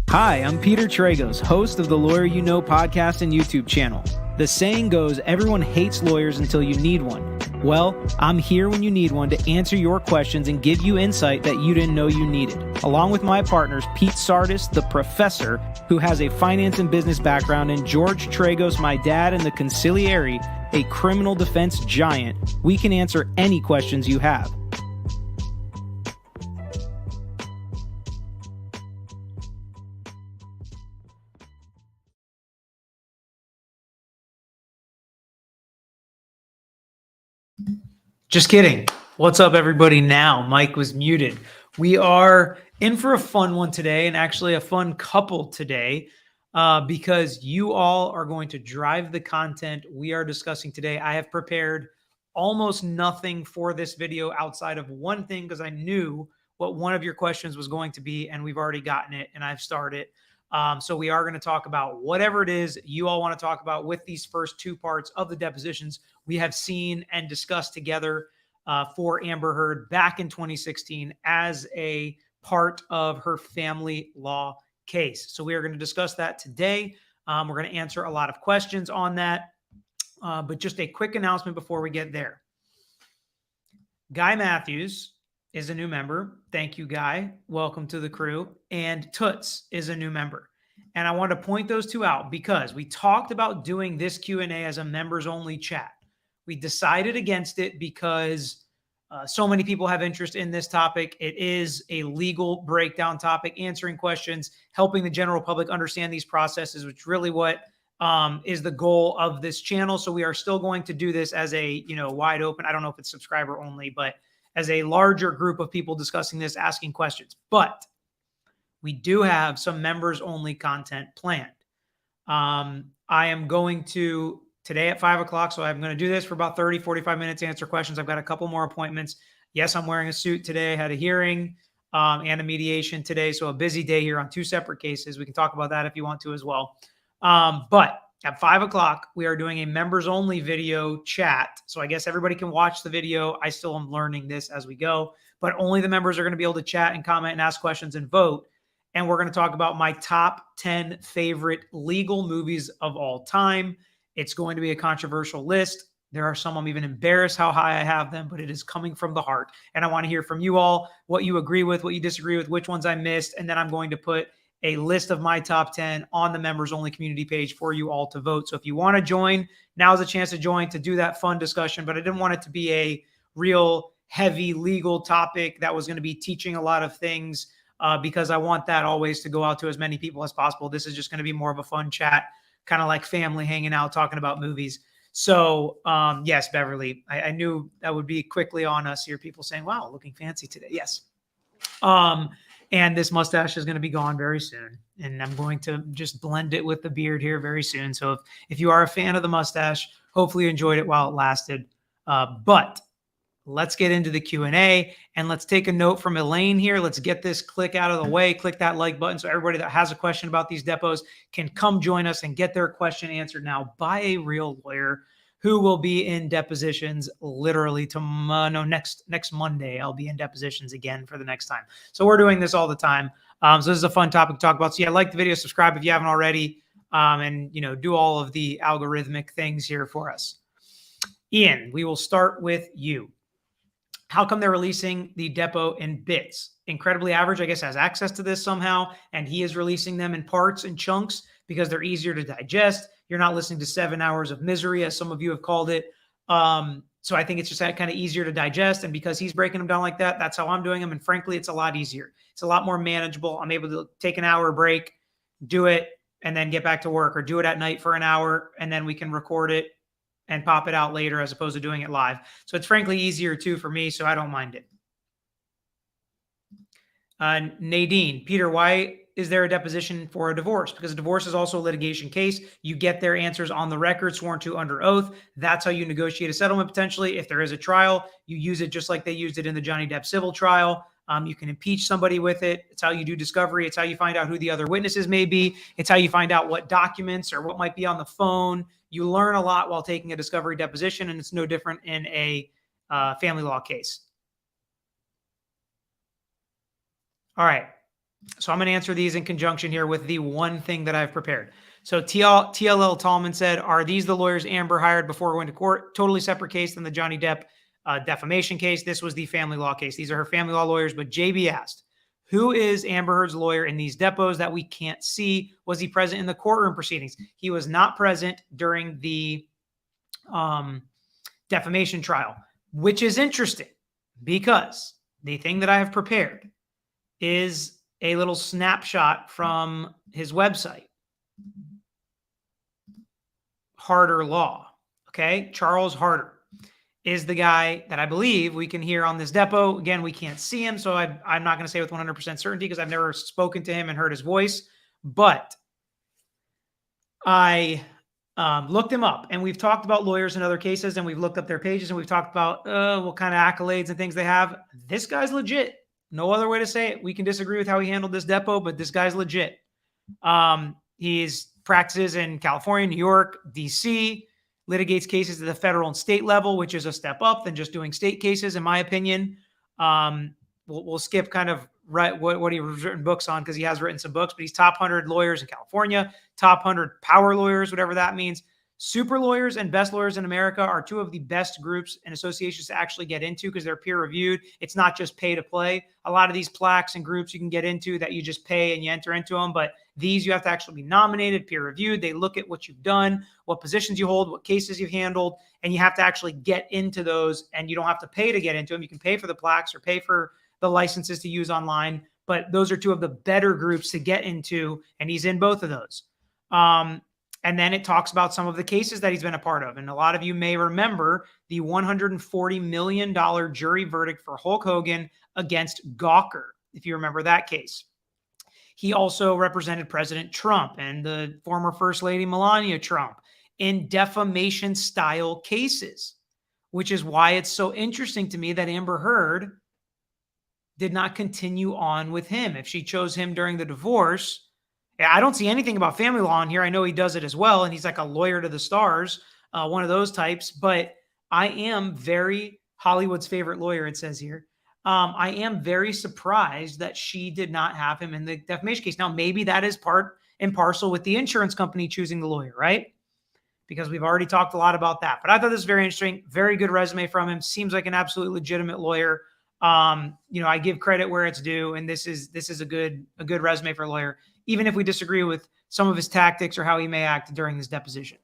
Hi, I'm Peter Tragos, host of the Lawyer You Know podcast and YouTube channel. The saying goes, everyone hates lawyers until you need one. Well, I'm here when you need one to answer your questions and give you insight that you didn't know you needed. Along with my partners, Pete Sardis, the professor, who has a finance and business background, and George Tragos, my dad, and the consigliere, a criminal defense giant, we can answer any questions you have. Just kidding. What's up, everybody? Now, Mike was muted. We are in for a fun one today, and actually a fun couple today, because you all are going to drive the content we are discussing today. I have prepared almost nothing for this video outside of one thing, because I knew what one of your questions was going to be, and we've already gotten it, and I've started. So we are going to talk about whatever it is you all want to talk about with these first two parts of the depositions we have seen and discussed together for Amber Heard back in 2016 as a part of her family law case. So we are going to discuss that today. We're going to answer a lot of questions on that. But just a quick announcement before we get there. Guy Matthews is a new member. Thank you, Guy. Welcome to the crew. And Toots is a new member. And I want to point those two out because we talked about doing this Q&A as a members-only chat. We decided against it because so many people have interest in this topic. It is a legal breakdown topic, answering questions, helping the general public understand these processes, which really what is the goal of this channel. So we are still going to do this as a, wide open. I don't know if it's subscriber only, but as a larger group of people discussing this, asking questions. But we do have some members only content planned. I am going to today at 5 o'clock. So I'm going to do this for about 30, 45 minutes, answer questions. I've got a couple more appointments. Yes, I'm wearing a suit today. I had a hearing and a mediation today. So a busy day here on two separate cases. We can talk about that if you want to as well. But at 5 o'clock, we are doing a members only video chat. So I guess everybody can watch the video. I still am learning this as we go, but only the members are going to be able to chat and comment and ask questions and vote. And we're going to talk about my top 10 favorite legal movies of all time. It's going to be a controversial list. There are some I'm even embarrassed how high I have them, but it is coming from the heart. And I want to hear from you all, what you agree with, what you disagree with, which ones I missed. And then I'm going to put a list of my top 10 on the members only community page for you all to vote. So if you want to join, now's a chance to join to do that fun discussion, but I didn't want it to be a real heavy legal topic that was going to be teaching a lot of things because I want that always to go out to as many people as possible. This is just going to be more of a fun chat, kind of like family hanging out, talking about movies. So yes, Beverly, I knew that would be quickly on us here. People saying, wow, looking fancy today. Yes. And this mustache is going to be gone very soon. And I'm going to just blend it with the beard here very soon. So if you are a fan of the mustache, hopefully you enjoyed it while it lasted. But let's get into the Q&A and let's take a note from Elaine here. Let's get this click out of the way. Click that like button so everybody that has a question about these depots can come join us and get their question answered now by a real lawyer who will be in depositions literally next Monday. I'll be in depositions again for the next time. So we're doing this all the time. So this is a fun topic to talk about. So yeah, like the video, subscribe if you haven't already, and do all of the algorithmic things here for us. Ian, we will start with you. How come they're releasing the depo in bits? Incredibly Average, I guess, has access to this somehow, and he is releasing them in parts and chunks because they're easier to digest. You're not listening to 7 hours of misery, as some of you have called it. So I think it's just kind of easier to digest. And because he's breaking them down like that, that's how I'm doing them. And frankly, it's a lot easier. It's a lot more manageable. I'm able to take an hour break, do it, and then get back to work, or do it at night for an hour, and then we can record it and pop it out later as opposed to doing it live. So it's frankly easier too for me, so I don't mind it. Nadine, Peter, why is there a deposition for a divorce? Because a divorce is also a litigation case. You get their answers on the record, sworn to under oath. That's how you negotiate a settlement potentially. If there is a trial, you use it just like they used it in the Johnny Depp civil trial. You can impeach somebody with it. It's how you do discovery. It's how you find out who the other witnesses may be. It's how you find out what documents or what might be on the phone. You learn a lot while taking a discovery deposition, and it's no different in a family law case. All right. So I'm going to answer these in conjunction here with the one thing that I've prepared. So TLL Tallman said, are these the lawyers Amber hired before going to court? Totally separate case than the Johnny Depp defamation case. This was the family law case. These are her family law lawyers. But JB asked, who is Amber Heard's lawyer in these depots that we can't see? Was he present in the courtroom proceedings? He was not present during the defamation trial, which is interesting because the thing that I have prepared is a little snapshot from his website, Harder Law. Okay. Charles Harder is the guy that I believe we can hear on this depot. Again, we can't see him, so I'm not going to say with 100% certainty because I've never spoken to him and heard his voice, but I looked him up, and we've talked about lawyers in other cases, and we've looked up their pages, and we've talked about what kind of accolades and things they have. This guy's legit. No other way to say it. We can disagree with how he handled this depot, but this guy's legit. He's practices in California, New York, DC, litigates cases at the federal and state level, which is a step up than just doing state cases, in my opinion. We'll skip kind of what he's written books on because he has written some books, but he's top 100 lawyers in California, top 100 power lawyers, whatever that means. Super lawyers and best lawyers in America are two of the best groups and associations to actually get into because they're peer reviewed. It's not just pay to play. A lot of these plaques and groups you can get into that you just pay and you enter into them, but these you have to actually be nominated, peer reviewed. They look at what you've done, what positions you hold, what cases you've handled, and you have to actually get into those, and you don't have to pay to get into them. You can pay for the plaques or pay for the licenses to use online, but those are two of the better groups to get into, and he's in both of those. And then it talks about some of the cases that he's been a part of. And a lot of you may remember the $140 million jury verdict for Hulk Hogan against Gawker, if you remember that case. He also represented President Trump and the former First Lady Melania Trump in defamation style cases, which is why it's so interesting to me that Amber Heard did not continue on with him. If she chose him during the divorce, I don't see anything about family law in here. I know he does it as well, and he's like a lawyer to the stars, one of those types. But I am very Hollywood's favorite lawyer, it says here. I am very surprised that she did not have him in the defamation case. Now, maybe that is part and parcel with the insurance company choosing the lawyer, right? Because we've already talked a lot about that. But I thought this was very interesting. Very good resume from him. Seems like an absolutely legitimate lawyer. I give credit where it's due, and this is a good resume for a lawyer, even if we disagree with some of his tactics or how he may act during this deposition.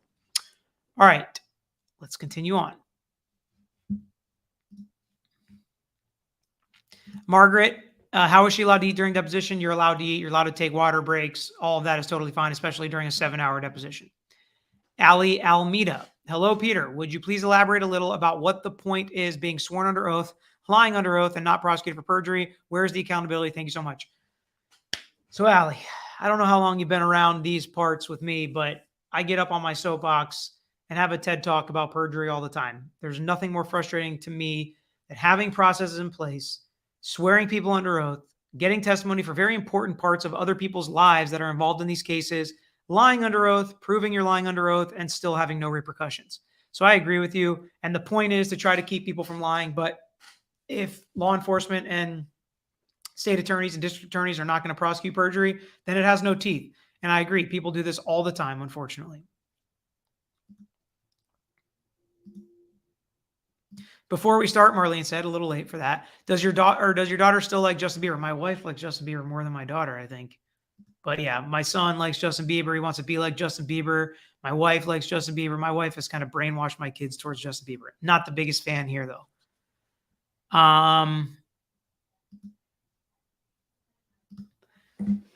All right, let's continue on. Margaret, how is she allowed to eat during deposition? You're allowed to eat. You're allowed to take water breaks. All of that is totally fine, especially during a 7-hour deposition. Ali Almeida, hello, Peter. Would you please elaborate a little about what the point is being sworn under oath, lying under oath, and not prosecuted for perjury? Where's the accountability? Thank you so much. So, Ali, I don't know how long you've been around these parts with me, but I get up on my soapbox and have a TED talk about perjury all the time. There's nothing more frustrating to me than having processes in place, swearing people under oath, getting testimony for very important parts of other people's lives that are involved in these cases, lying under oath, proving you're lying under oath, and still having no repercussions. So I agree with you. And the point is to try to keep people from lying. But if law enforcement and state attorneys and district attorneys are not going to prosecute perjury, then it has no teeth. And I agree. People do this all the time, unfortunately. Before we start, Marlene said, a little late for that. Does your daughter still like Justin Bieber? My wife likes Justin Bieber more than my daughter, I think. But yeah, my son likes Justin Bieber. He wants to be like Justin Bieber. My wife likes Justin Bieber. My wife has kind of brainwashed my kids towards Justin Bieber. Not the biggest fan here, though.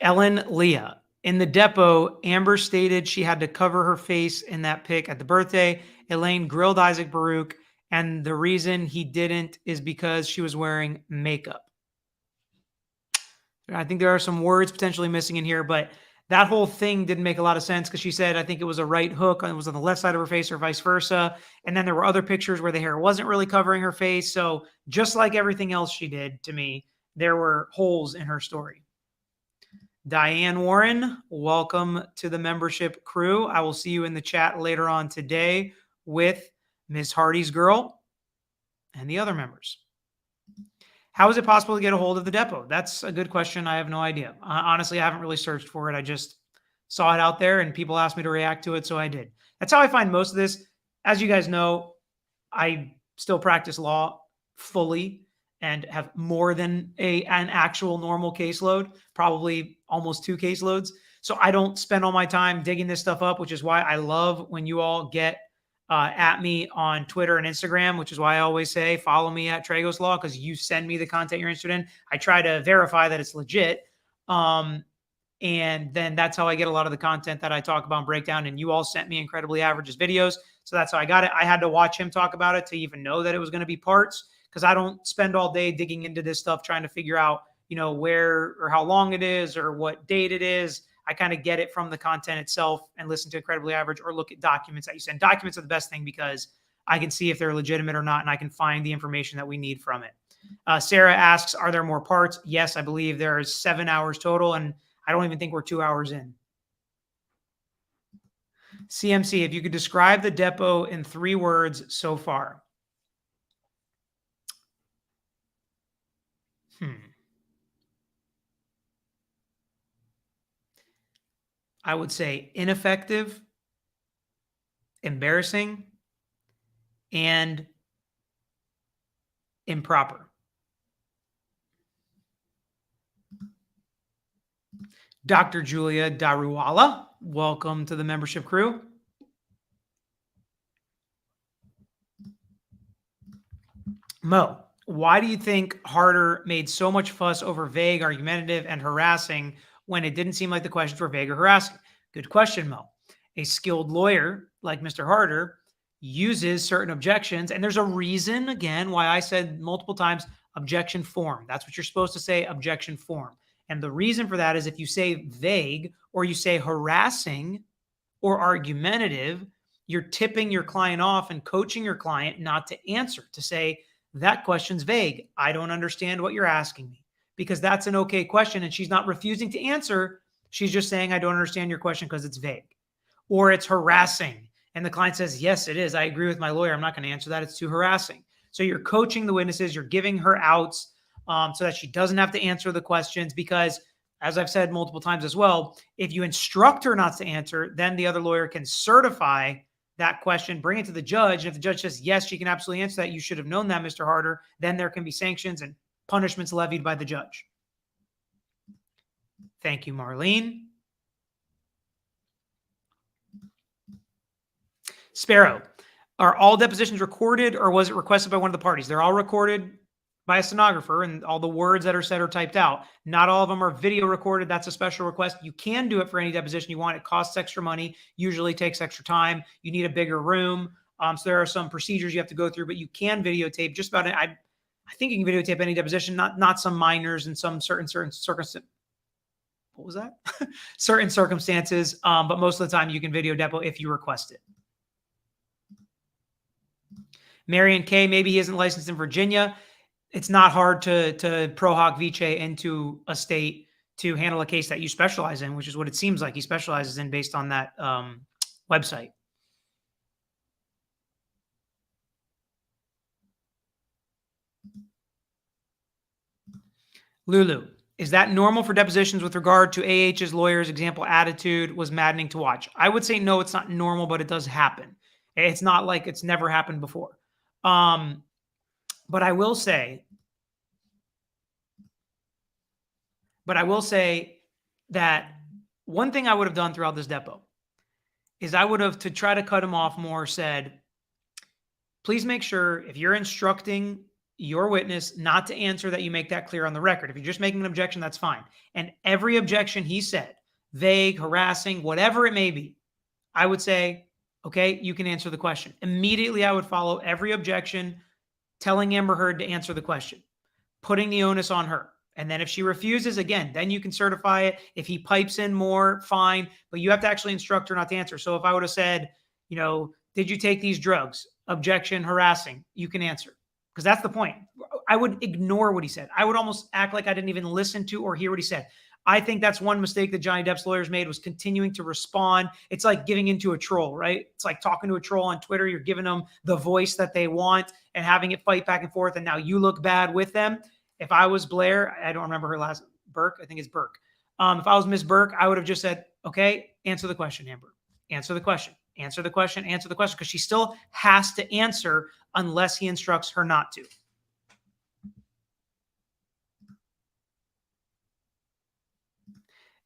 Ellen Leah. In the depot, Amber stated she had to cover her face in that pic at the birthday. Elaine grilled Isaac Baruch, and the reason he didn't is because she was wearing makeup. I think there are some words potentially missing in here, but that whole thing didn't make a lot of sense because she said, I think it was a right hook and it was on the left side of her face or vice versa. And then there were other pictures where the hair wasn't really covering her face. So just like everything else she did to me, there were holes in her story. Diane Warren, welcome to the membership crew. I will see you in the chat later on today with Ms. Hardy's girl and the other members. How is it possible to get a hold of the depot? That's a good question. I have no idea. Honestly, I haven't really searched for it. I just saw it out there and people asked me to react to it, so I did. That's how I find most of this. As you guys know, I still practice law fully and have more than an actual normal caseload, probably almost 2 caseloads. So I don't spend all my time digging this stuff up, which is why I love when you all get at me on Twitter and Instagram, which is why I always say follow me at Tragos Law, because you send me the content you're interested in. I try to verify that it's legit. And then that's how I get a lot of the content that I talk about and break down. And you all sent me Incredibly Average's videos. So that's how I got it. I had to watch him talk about it to even know that it was going to be parts, because I don't spend all day digging into this stuff trying to figure out, where or how long it is or what date it is. I kind of get it from the content itself and listen to Incredibly Average or look at documents that you send. Documents are the best thing because I can see if they're legitimate or not, and I can find the information that we need from it. Sarah asks, are there more parts? Yes, I believe there's 7 hours total, and I don't even think we're 2 hours in. CMC, if you could describe the depot in 3 words so far. I would say ineffective, embarrassing, and improper. Dr. Julia Daruwala, welcome to the membership crew. Mo, why do you think Harder made so much fuss over vague, argumentative, and harassing when it didn't seem like the questions were vague or harassing? Good question, Mo. A skilled lawyer like Mr. Harder uses certain objections, and there's a reason, again, why I said multiple times, objection form. That's what you're supposed to say, objection form. And the reason for that is if you say vague or you say harassing or argumentative, you're tipping your client off and coaching your client not to answer, to say, that question's vague. I don't understand what you're asking me, because that's an okay question. And she's not refusing to answer. She's just saying, I don't understand your question because it's vague. Or it's harassing. And the client says, yes, it is. I agree with my lawyer. I'm not going to answer that. It's too harassing. So you're coaching the witnesses. You're giving her outs so that she doesn't have to answer the questions. Because as I've said multiple times as well, if you instruct her not to answer, then the other lawyer can certify that question, bring it to the judge. And if the judge says, yes, she can absolutely answer that, you should have known that, Mr. Harder, then there can be sanctions and punishments levied by the judge. Thank you, Marlene. Sparrow, are all depositions recorded or was it requested by one of the parties? They're all recorded by a stenographer, and all the words that are said are typed out. Not all of them are video recorded. That's a special request. You can do it for any deposition you want. It costs extra money, usually takes extra time. You need a bigger room. So there are some procedures you have to go through, but you can videotape just about it. I think you can videotape any deposition, not some minors and some certain circumstances. What was that? Certain circumstances, but most of the time you can video depo if you request it. Marion K, maybe he isn't licensed in Virginia. It's not hard to pro hoc vice into a state to handle a case that you specialize in, which is what it seems like he specializes in based on that website. Lulu, is that normal for depositions with regard to AH's lawyer's example attitude was maddening to watch? I would say no, it's not normal, but it does happen. It's not like it's never happened before. But I will say that one thing I would have done throughout this depo is I would have, to try to cut him off more, said, please make sure if you're instructing your witness not to answer that you make that clear on the record. If you're just making an objection, that's fine. And every objection he said, vague, harassing, whatever it may be, I would say, okay, you can answer the question. Immediately, I would follow every objection, telling him or her to answer the question, putting the onus on her. And then if she refuses, again, then you can certify it. If he pipes in more, fine. But you have to actually instruct her not to answer. So if I would have said, did you take these drugs? Objection, harassing, you can answer. Because that's the point. I would ignore what he said. I would almost act like I didn't even listen to or hear what he said. I think that's one mistake that Johnny Depp's lawyers made, was continuing to respond. It's like giving into a troll, right? It's like talking to a troll on Twitter. You're giving them the voice that they want and having it fight back and forth. And now you look bad with them. If I was Blair, I don't remember her last, Burke, I think it's Burke. If I was Miss Burke, I would have just said, okay, answer the question, Amber. Answer the question, answer the question, answer the question, because she still has to answer unless he instructs her not to.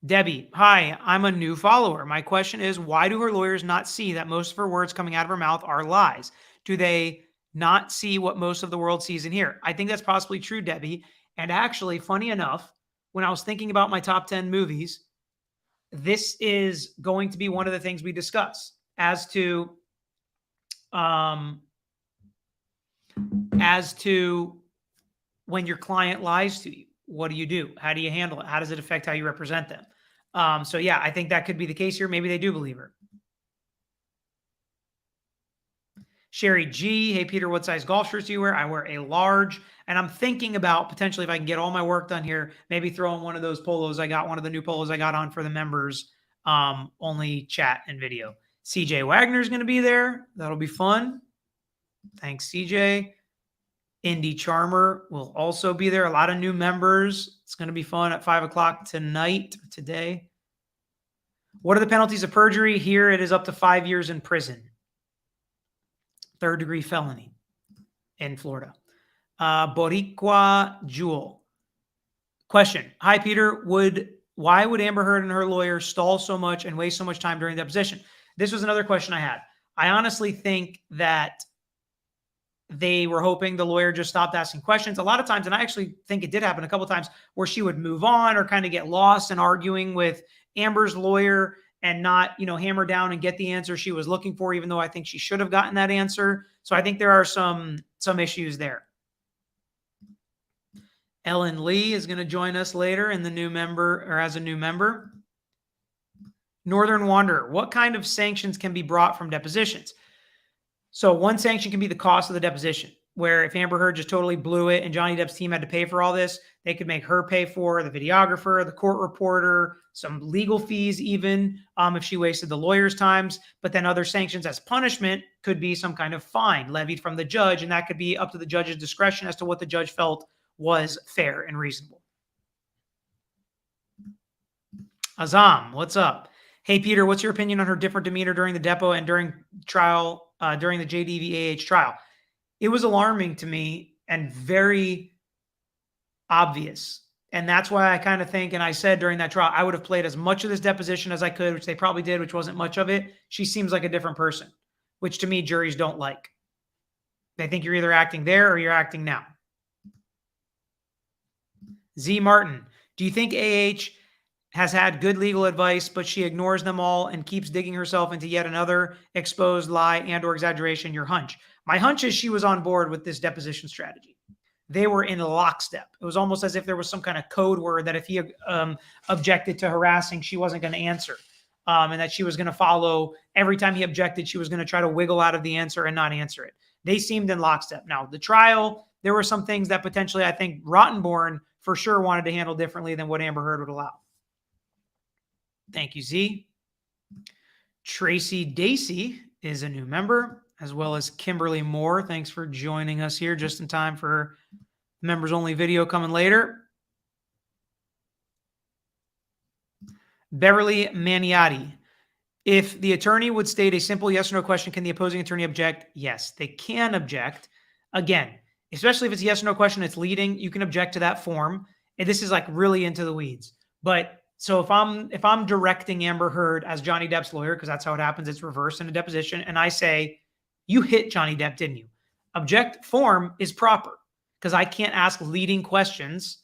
Debbie, hi, I'm a new follower. My question is, why do her lawyers not see that most of her words coming out of her mouth are lies? Do they not see what most of the world sees and hear? I think that's possibly true, Debbie. And actually, funny enough, when I was thinking about my top 10 movies, this is going to be one of the things we discuss as to when your client lies to you. What do you do? How do you handle it? How does it affect how you represent them? So yeah, I think that could be the case here. Maybe they do believe her. Sherry G. Hey, Peter, what size golf shirts do you wear? I wear a large, and I'm thinking about potentially if I can get all my work done here, maybe throw in one of those polos. I got one of the new polos I got on for the members, only chat and video. CJ Wagner is going to be there. That'll be fun. Thanks, CJ. Indy Charmer will also be there. A lot of new members. It's going to be fun at 5 o'clock today. What are the penalties of perjury? Here it is up to 5 years in prison. Third-degree felony in Florida. Boricua Jewel. Question. Hi, Peter. Why would Amber Heard and her lawyer stall so much and waste so much time during the deposition? This was another question I had. I honestly think that they were hoping the lawyer just stopped asking questions. A lot of times, and I actually think it did happen a couple of times, where she would move on or kind of get lost in arguing with Amber's lawyer and not, hammer down and get the answer she was looking for, even though I think she should have gotten that answer. So I think there are some issues there. Ellen Lee is going to join us later as a new member. Northern Wanderer, what kind of sanctions can be brought from depositions? So one sanction can be the cost of the deposition, where if Amber Heard just totally blew it and Johnny Depp's team had to pay for all this, they could make her pay for the videographer, the court reporter, some legal fees even, if she wasted the lawyer's times. But then other sanctions as punishment could be some kind of fine levied from the judge, and that could be up to the judge's discretion as to what the judge felt was fair and reasonable. Azam, what's up? Hey, Peter, what's your opinion on her different demeanor during the depo and during trial, during the JDVAH trial? It was alarming to me and very obvious. And that's why I kind of think, and I said during that trial, I would have played as much of this deposition as I could, which they probably did, which wasn't much of it. She seems like a different person, which to me, juries don't like. They think you're either acting there or you're acting now. Z Martin, do you think AH has had good legal advice, but she ignores them all and keeps digging herself into yet another exposed lie and or exaggeration? Your hunch? My hunch is she was on board with this deposition strategy. They were in lockstep. It was almost as if there was some kind of code word that if he objected to harassing, she wasn't going to answer. And that she was going to follow every time he objected, she was going to try to wiggle out of the answer and not answer it. They seemed in lockstep. Now, the trial, there were some things that potentially I think Rottenborn for sure wanted to handle differently than what Amber Heard would allow. Thank you, Z. Tracy Dacey is a new member, as well as Kimberly Moore. Thanks for joining us here just in time for members only video coming later. Beverly Maniotti. If the attorney would state a simple yes or no question, can the opposing attorney object? Yes, they can object. Again, especially if it's a yes or no question, it's leading, you can object to that form. And this is like really into the weeds. But so if I'm directing Amber Heard as Johnny Depp's lawyer, because that's how it happens, it's reversed in a deposition, and I say, you hit Johnny Depp, didn't you? Object form is proper because I can't ask leading questions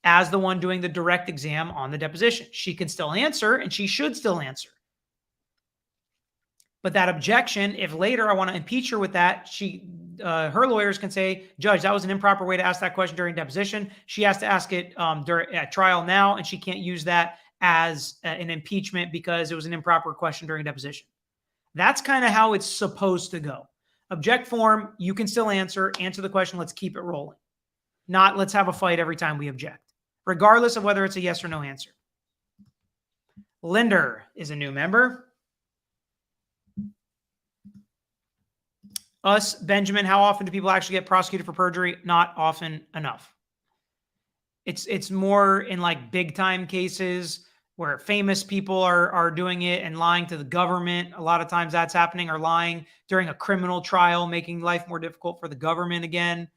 as the one doing the direct exam on the deposition. She can still answer, and she should still answer. But that objection, if later I want to impeach her with that, her lawyers can say, Judge, that was an improper way to ask that question during deposition. She has to ask it at trial now, and she can't use that as an impeachment because it was an improper question during deposition. That's kind of how it's supposed to go. Object form, you can still answer the question, let's keep it rolling. Not let's have a fight every time we object, regardless of whether it's a yes or no answer. Linder is a new member. Benjamin, how often do people actually get prosecuted for perjury? Not often enough. It's more in like big time cases where famous people are doing it and lying to the government. A lot of times that's happening, or lying during a criminal trial, making life more difficult for the government again.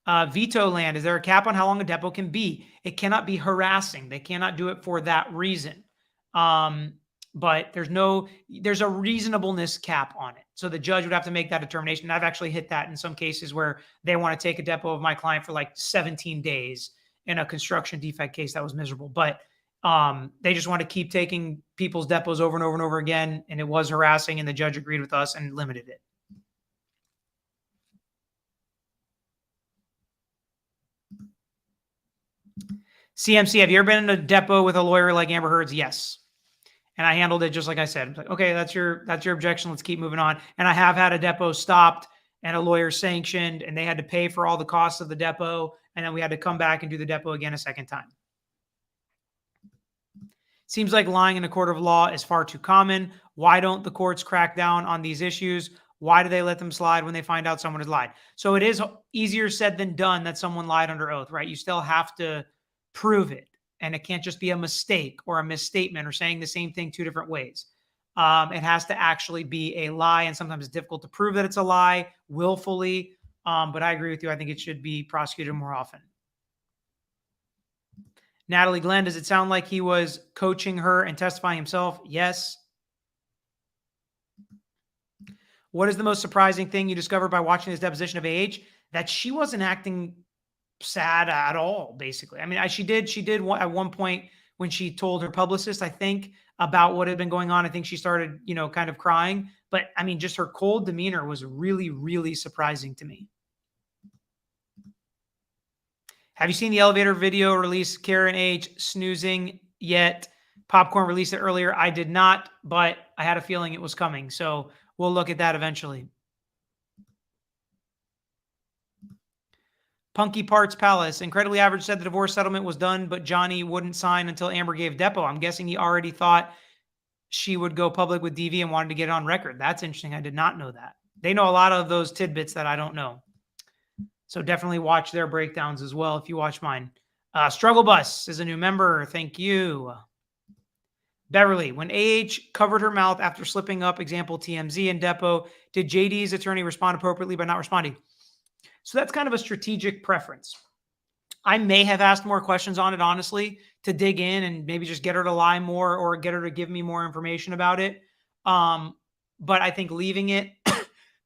Veto land. Is there a cap on how long a depo can be? It cannot be harassing. They cannot do it for that reason. But there's a reasonableness cap on it. So the judge would have to make that determination. I've actually hit that in some cases where they want to take a depo of my client for like 17 days in a construction defect case that was miserable. But they just want to keep taking people's depos over and over and over again. And it was harassing, and the judge agreed with us and limited it. CMC, have you ever been in a depo with a lawyer like Amber Heard's? Yes. And I handled it just like I said. I'm like, okay, that's your objection. Let's keep moving on. And I have had a depo stopped and a lawyer sanctioned, and they had to pay for all the costs of the depo. And then we had to come back and do the depo again a second time. Seems like lying in a court of law is far too common. Why don't the courts crack down on these issues? Why do they let them slide when they find out someone has lied? So it is easier said than done that someone lied under oath, right? You still have to prove it. And it can't just be a mistake or a misstatement or saying the same thing two different ways. It has to actually be a lie. And sometimes it's difficult to prove that it's a lie willfully. But I agree with you. I think it should be prosecuted more often. Natalie Glenn, does it sound like he was coaching her and testifying himself? Yes. What is the most surprising thing you discovered by watching this deposition of AH? That she wasn't acting sad at all, basically. I mean, she did at one point when she told her publicist, I think, about what had been going on. I think she started, kind of crying. But I mean, just her cold demeanor was really, really surprising to me. Have you seen the elevator video release? Karen H. snoozing yet? Popcorn released it earlier. I did not, but I had a feeling it was coming. So we'll look at that eventually. Punky Parts Palace. Incredibly Average said the divorce settlement was done, but Johnny wouldn't sign until Amber gave depo. I'm guessing he already thought she would go public with DV and wanted to get it on record. That's interesting. I did not know that. They know a lot of those tidbits that I don't know. So definitely watch their breakdowns as well if you watch mine. Struggle Bus is a new member. Thank you. Beverly, when AH covered her mouth after slipping up, example TMZ and depo, did JD's attorney respond appropriately by not responding? So that's kind of a strategic preference. I may have asked more questions on it, honestly, to dig in and maybe just get her to lie more or get her to give me more information about it. But I think leaving it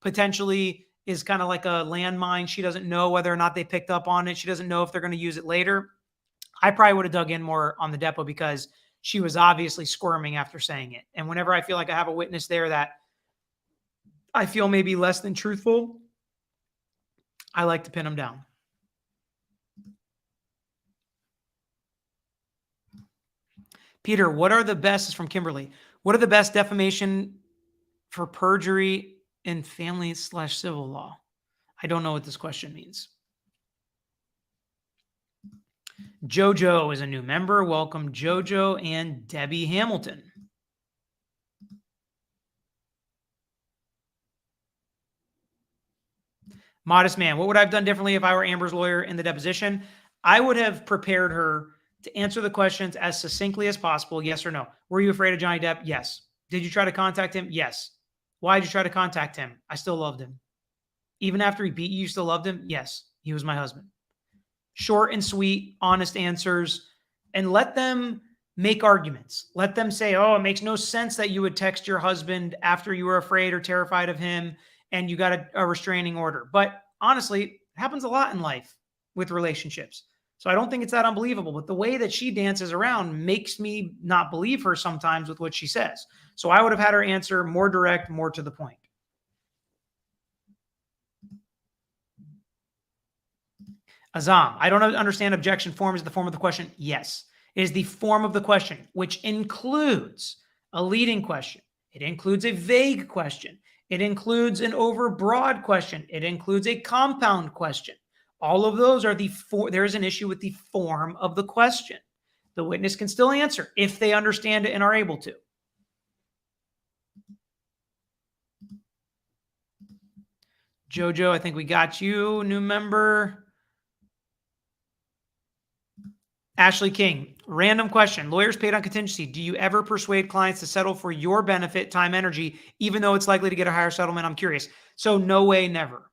potentially is kind of like a landmine. She doesn't know whether or not they picked up on it. She doesn't know if they're going to use it later. I probably would have dug in more on the depo because she was obviously squirming after saying it. And whenever I feel like I have a witness there that I feel maybe less than truthful, I like to pin them down. Peter, what are the best, this is from Kimberly, what are the best defamation for perjury in family/civil law? I don't know what this question means. Jojo is a new member. Welcome, Jojo and Debbie Hamilton. Modest Man, what would I have done differently if I were Amber's lawyer in the deposition? I would have prepared her to answer the questions as succinctly as possible, yes or no. Were you afraid of Johnny Depp? Yes. Did you try to contact him? Yes. Why did you try to contact him? I still loved him. Even after he beat you, you still loved him? Yes. He was my husband. Short and sweet, honest answers, and let them make arguments. Let them say, oh, it makes no sense that you would text your husband after you were afraid or terrified of him and you got a restraining order. But honestly, it happens a lot in life with relationships. So I don't think it's that unbelievable. But the way that she dances around makes me not believe her sometimes with what she says. So I would have had her answer more direct, more to the point. Azam, I don't understand objection form. Is the form of the question? Yes. It is the form of the question, which includes a leading question. It includes a vague question. It includes an overbroad question. It includes a compound question. All of those are there is an issue with the form of the question. The witness can still answer if they understand it and are able to. Jojo, I think we got you, new member. Ashley King, random question. Lawyers paid on contingency. Do you ever persuade clients to settle for your benefit, time, energy, even though it's likely to get a higher settlement? I'm curious. So no way, never.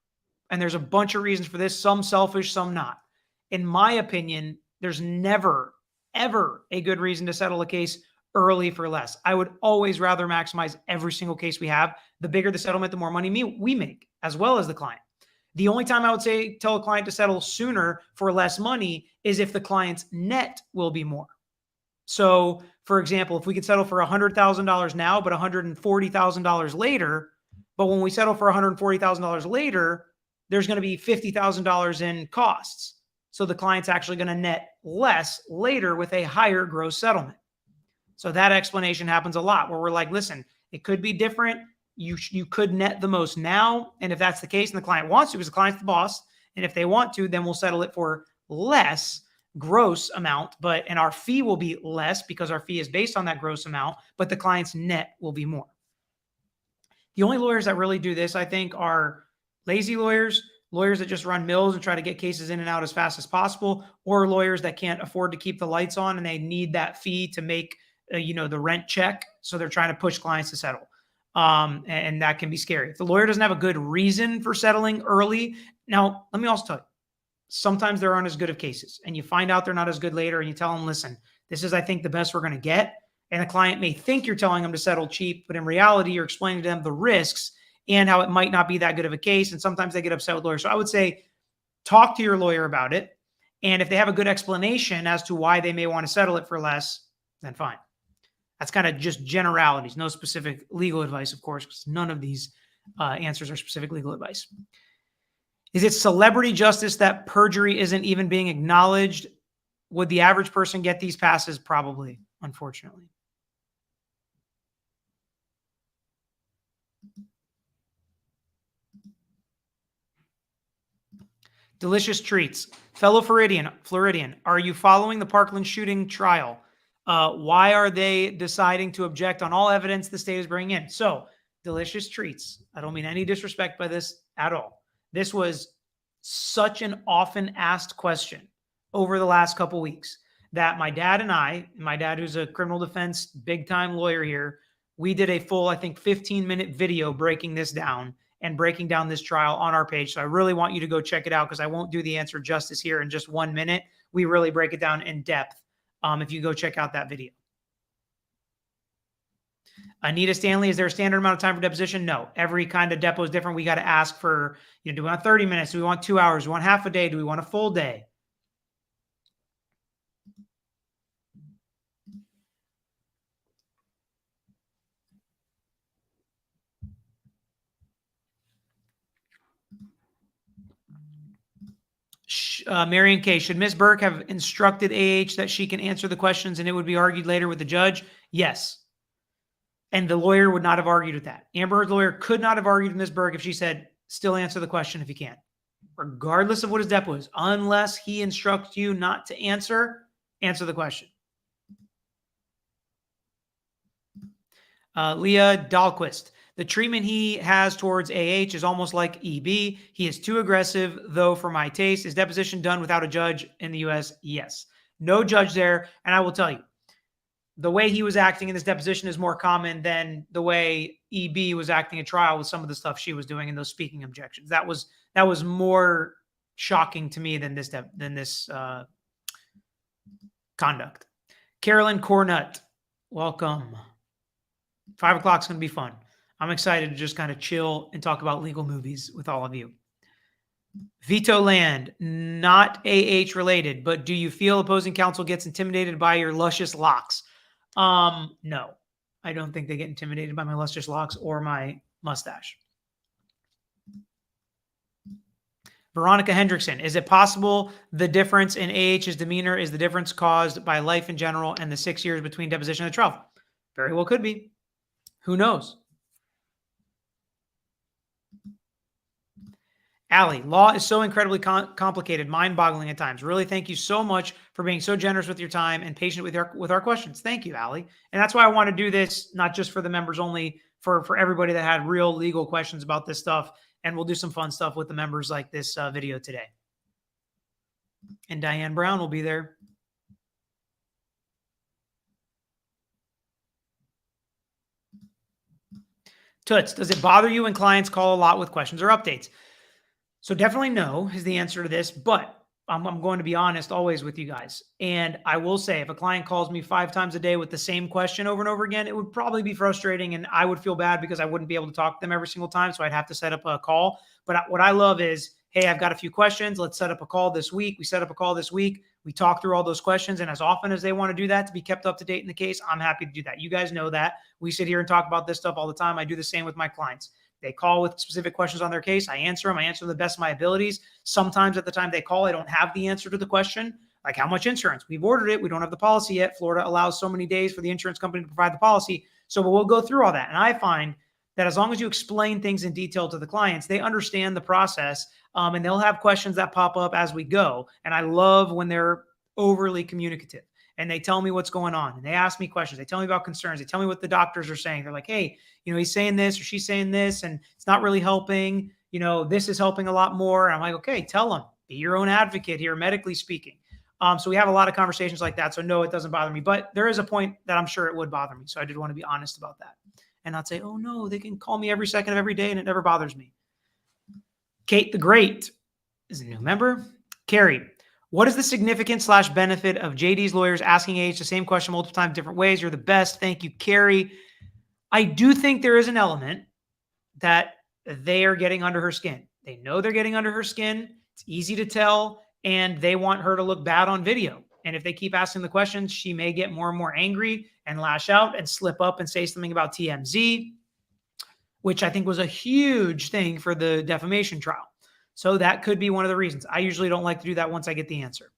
And there's a bunch of reasons for this. Some selfish, some not. In my opinion, there's never, ever a good reason to settle a case early for less. I would always rather maximize every single case we have. The bigger the settlement, the more money we make, as well as the client. The only time I would say tell a client to settle sooner for less money is if the client's net will be more. So, for example, if we could settle for $100,000 now, but $140,000 later, but when we settle for $140,000 later, there's going to be $50,000 in costs. So the client's actually going to net less later with a higher gross settlement. So that explanation happens a lot where we're like, listen, it could be different. You could net the most now. And if that's the case and the client wants to, because the client's the boss, and if they want to, then we'll settle it for less gross amount, and our fee will be less because our fee is based on that gross amount, but the client's net will be more. The only lawyers that really do this, I think, are lazy lawyers, lawyers that just run mills and try to get cases in and out as fast as possible, or lawyers that can't afford to keep the lights on and they need that fee to make the rent check. So they're trying to push clients to settle. And that can be scary. If the lawyer doesn't have a good reason for settling early. Now, let me also tell you, sometimes there aren't as good of cases and you find out they're not as good later and you tell them, listen, this is, I think, the best we're going to get. And the client may think you're telling them to settle cheap, but in reality, you're explaining to them the risks and how it might not be that good of a case. And sometimes they get upset with lawyers. So I would say, talk to your lawyer about it. And if they have a good explanation as to why they may want to settle it for less, then fine. That's kind of just generalities, no specific legal advice, of course, because none of these answers are specific legal advice. Is it celebrity justice that perjury isn't even being acknowledged? Would the average person get these passes? Probably, unfortunately. Delicious treats. Fellow Floridian, are you following the Parkland shooting trial? Why are they deciding to object on all evidence the state is bringing in? So, delicious treats. I don't mean any disrespect by this at all. This was such an often asked question over the last couple weeks that my dad and my dad, who's a criminal defense big time lawyer here, we did a full, I think, 15-minute video breaking this down and breaking down this trial on our page. So I really want you to go check it out because I won't do the answer justice here in just 1 minute. We really break it down in depth. If you go check out that video. Anita Stanley, is there a standard amount of time for deposition? No. Every kind of depo is different. We got to ask for, do we want 30 minutes? Do we want 2 hours? Do we want half a day? Do we want a full day? Marion K. Should Ms. Burke have instructed AH that she can answer the questions and it would be argued later with the judge? Yes. And the lawyer would not have argued with that. Amber Heard's lawyer could not have argued with Ms. Burke if she said, still answer the question if you can't, regardless of what his depo is, unless he instructs you not to answer the question. Leah Dahlquist. The treatment he has towards AH is almost like EB. He is too aggressive, though, for my taste. Is deposition done without a judge in the U.S.? Yes. No judge there. And I will tell you, the way he was acting in this deposition is more common than the way EB was acting at trial with some of the stuff she was doing in those speaking objections. That was more shocking to me than this conduct. Carolyn Cornut, welcome. 5 o'clock is going to be fun. I'm excited to just kind of chill and talk about legal movies with all of you. Veto Land, not AH related, but do you feel opposing counsel gets intimidated by your luscious locks? No, I don't think they get intimidated by my luscious locks or my mustache. Veronica Hendrickson, is it possible the difference in AH's demeanor is the difference caused by life in general and the 6 years between deposition and trial? Very well could be. Who knows? Allie, law is so incredibly complicated, mind-boggling at times. Really, thank you so much for being so generous with your time and patient with our questions. Thank you, Allie. And that's why I want to do this, not just for the members only, for everybody that had real legal questions about this stuff. And we'll do some fun stuff with the members like this video today. And Diane Brown will be there. Toots, does it bother you when clients call a lot with questions or updates? So definitely no is the answer to this, but I'm going to be honest always with you guys. And I will say, if a client calls me 5 times a day with the same question over and over again, it would probably be frustrating and I would feel bad because I wouldn't be able to talk to them every single time. So I'd have to set up a call. But what I love is, hey, I've got a few questions. Let's set up a call this week. We set up a call this week. We talk through all those questions. And as often as they want to do that to be kept up to date in the case, I'm happy to do that. You guys know that. We sit here and talk about this stuff all the time. I do the same with my clients. They call with specific questions on their case. I answer them. I answer to the best of my abilities. Sometimes at the time they call, I don't have the answer to the question, like how much insurance. We've ordered it. We don't have the policy yet. Florida allows so many days for the insurance company to provide the policy. So we'll go through all that. And I find that as long as you explain things in detail to the clients, they understand the process, and they'll have questions that pop up as we go. And I love when they're overly communicative and they tell me what's going on and they ask me questions. They tell me about concerns. They tell me what the doctors are saying. They're like, hey, he's saying this or she's saying this and it's not really helping. This is helping a lot more. And I'm like, okay, tell them, be your own advocate here, medically speaking. So we have a lot of conversations like that. So no, it doesn't bother me, but there is a point that I'm sure it would bother me. So I did want to be honest about that and not say, oh no, they can call me every second of every day and it never bothers me. Kate the Great is a new member. Carrie, what is the significance / benefit of JD's lawyers asking AH the same question multiple times, different ways? You're the best. Thank you, Carrie. I do think there is an element that they are getting under her skin. They know they're getting under her skin. It's easy to tell, and they want her to look bad on video. And if they keep asking the questions, she may get more and more angry and lash out and slip up and say something about TMZ, which I think was a huge thing for the defamation trial. So that could be one of the reasons. I usually don't like to do that once I get the answer.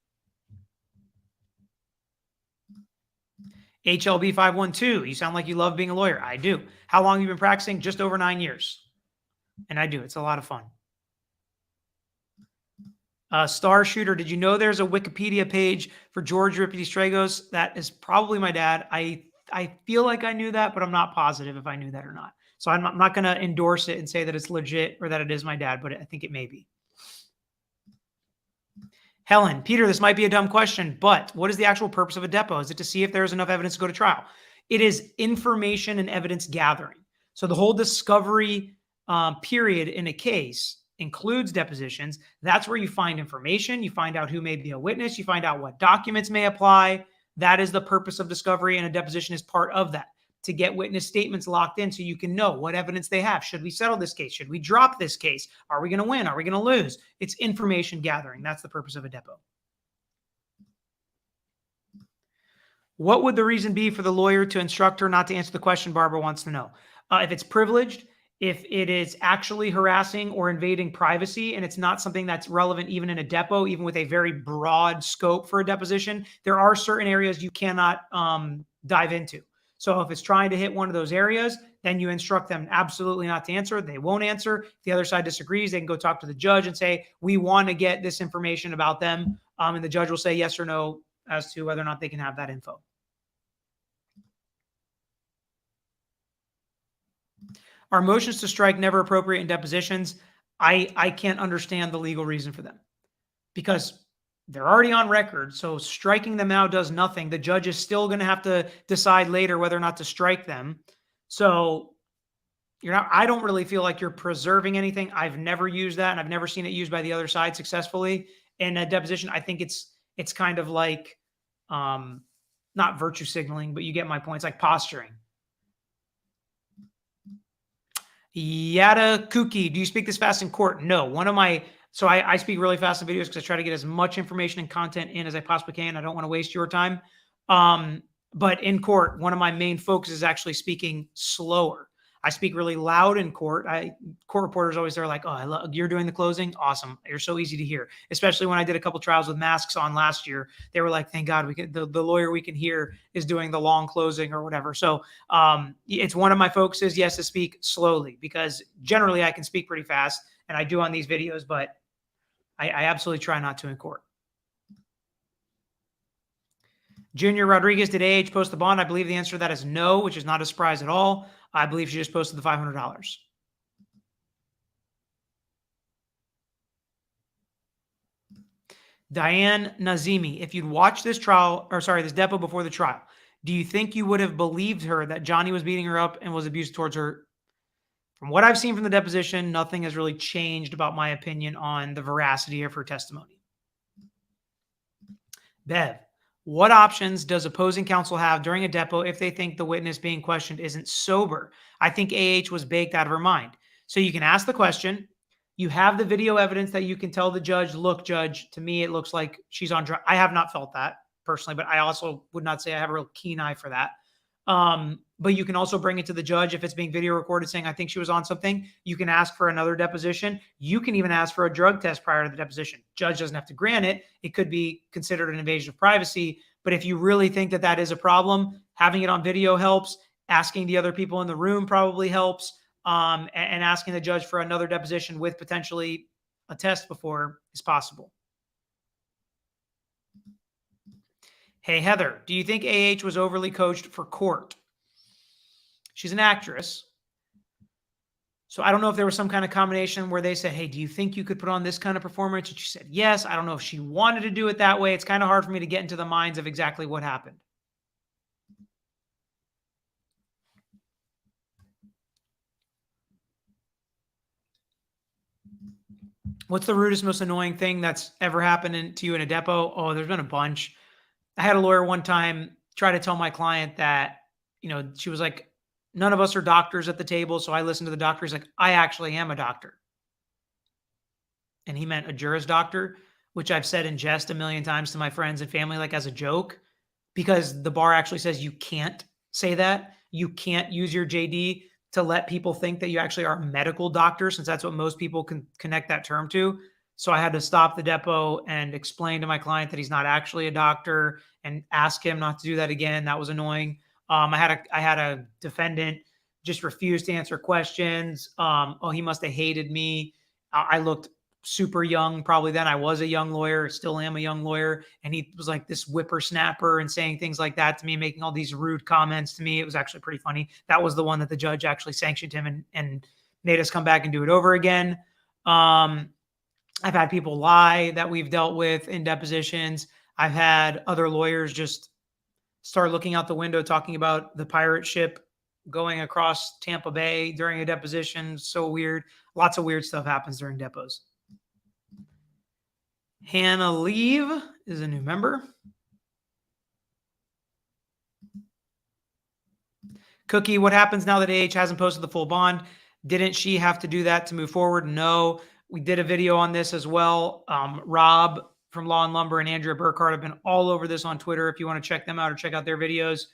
HLB 512, you sound like you love being a lawyer. I do. How long have you been practicing? Just over 9 years. And I do. It's a lot of fun. Star Shooter, did you know there's a Wikipedia page for George Ripety-Stragos? That is probably my dad. I feel like I knew that, but I'm not positive if I knew that or not. So I'm not going to endorse it and say that it's legit or that it is my dad, but I think it may be. Helen, Peter, this might be a dumb question, but what is the actual purpose of a depo? Is it to see if there's enough evidence to go to trial? It is information and evidence gathering. So the whole discovery period in a case includes depositions. That's where you find information. You find out who may be a witness. You find out what documents may apply. That is the purpose of discovery, and a deposition is part of that, to get witness statements locked in so you can know what evidence they have. Should we settle this case? Should we drop this case? Are we going to win? Are we going to lose? It's information gathering. That's the purpose of a depo. What would the reason be for the lawyer to instruct her not to answer the question? Barbara wants to know. If it's privileged, if it is actually harassing or invading privacy, and it's not something that's relevant even in a depo, even with a very broad scope for a deposition, there are certain areas you cannot dive into. So if it's trying to hit one of those areas, then you instruct them absolutely not to answer. They won't answer. If the other side disagrees, they can go talk to the judge and say, we want to get this information about them. And the judge will say yes or no as to whether or not they can have that info. Are motions to strike never appropriate in depositions? I can't understand the legal reason for them because they're already on record. So striking them now does nothing. The judge is still going to have to decide later whether or not to strike them. So I don't really feel like you're preserving anything. I've never used that, and I've never seen it used by the other side successfully in a deposition. I think it's kind of like, not virtue signaling, but you get my point. It's like posturing. Yada Kuki, do you speak this fast in court? No. So I speak really fast in videos because I try to get as much information and content in as I possibly can. I don't want to waste your time. But in court, one of my main focuses is actually speaking slower. I speak really loud in court. Court reporters always are like, oh, you're doing the closing? Awesome. You're so easy to hear. Especially when I did a couple trials with masks on last year. They were like, thank God the lawyer we can hear is doing the long closing or whatever. So it's one of my focuses, yes, to speak slowly, because generally I can speak pretty fast, and I do on these videos, but I absolutely try not to in court. Junior Rodriguez, did AH post the bond? I believe the answer to that is no, which is not a surprise at all. I believe she just posted the $500. Diane Nazimi, if you'd watched this trial, this depo before the trial, do you think you would have believed her that Johnny was beating her up and was abusive towards her? From what I've seen from the deposition, nothing has really changed about my opinion on the veracity of her testimony. Bev, what options does opposing counsel have during a depo if they think the witness being questioned isn't sober? I think AH was baked out of her mind. So you can ask the question. You have the video evidence that you can tell the judge, look, judge, to me, it looks like she's on drugs. I have not felt that personally, but I also would not say I have a real keen eye for that. But you can also bring it to the judge if it's being video recorded saying, I think she was on something. You can ask for another deposition. You can even ask for a drug test prior to the deposition. Judge doesn't have to grant it. It could be considered an invasion of privacy. But if you really think that that is a problem, having it on video helps. Asking the other people in the room probably helps. And asking the judge for another deposition with potentially a test before is possible. Hey, Heather, do you think AH was overly coached for court? She's an actress. So I don't know if there was some kind of combination where they said, hey, do you think you could put on this kind of performance? And she said, yes. I don't know if she wanted to do it that way. It's kind of hard for me to get into the minds of exactly what happened. What's the rudest, most annoying thing that's ever happened to you in a depo? Oh, there's been a bunch. I had a lawyer one time try to tell my client that, she was like, none of us are doctors at the table. So I listened to the doctor. He's like, I actually am a doctor. And he meant a Juris Doctor, which I've said in jest a million times to my friends and family, like as a joke, because the bar actually says you can't say that. You can't use your JD to let people think that you actually are a medical doctor, since that's what most people can connect that term to. So I had to stop the depo and explain to my client that he's not actually a doctor and ask him not to do that again. That was annoying. I had a defendant just refuse to answer questions. He must have hated me. I looked super young probably then. I was a young lawyer, still am a young lawyer. And he was like this whippersnapper and saying things like that to me, making all these rude comments to me. It was actually pretty funny. That was the one that the judge actually sanctioned him and made us come back and do it over again. I've had people lie that we've dealt with in depositions. I've had other lawyers just start looking out the window talking about the pirate ship going across Tampa Bay during a deposition. So weird. Lots of weird stuff happens during depos. Hannah Leave is a new member. Cookie, what happens now that AH hasn't posted the full bond? Didn't she have to do that to move forward? No. We did a video on this as well. Rob from Law and Lumber and Andrea Burkhardt have been all over this on Twitter if you want to check them out or check out their videos.